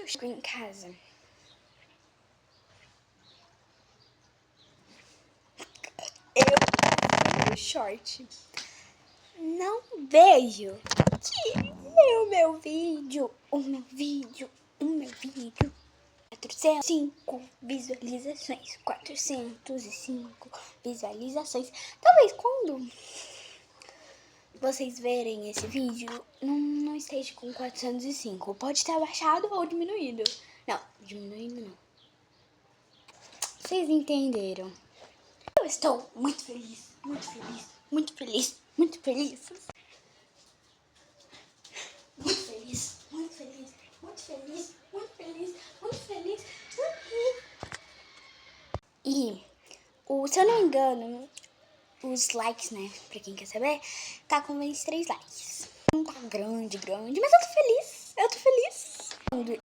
chego em casa, eu short. Não vejo que o meu vídeo, 405 visualizações, 405 visualizações. Talvez quando vocês verem esse vídeo, não esteja com 405. Pode estar baixado ou diminuído. Não, diminuído não. Vocês entenderam? Eu estou muito feliz, muito feliz, muito feliz, muito feliz. Muito feliz, muito feliz, muito feliz, muito feliz, muito feliz. E, se eu não me engano, os likes, né, pra quem quer saber, tá com 23 likes. Não tá grande, mas eu tô feliz,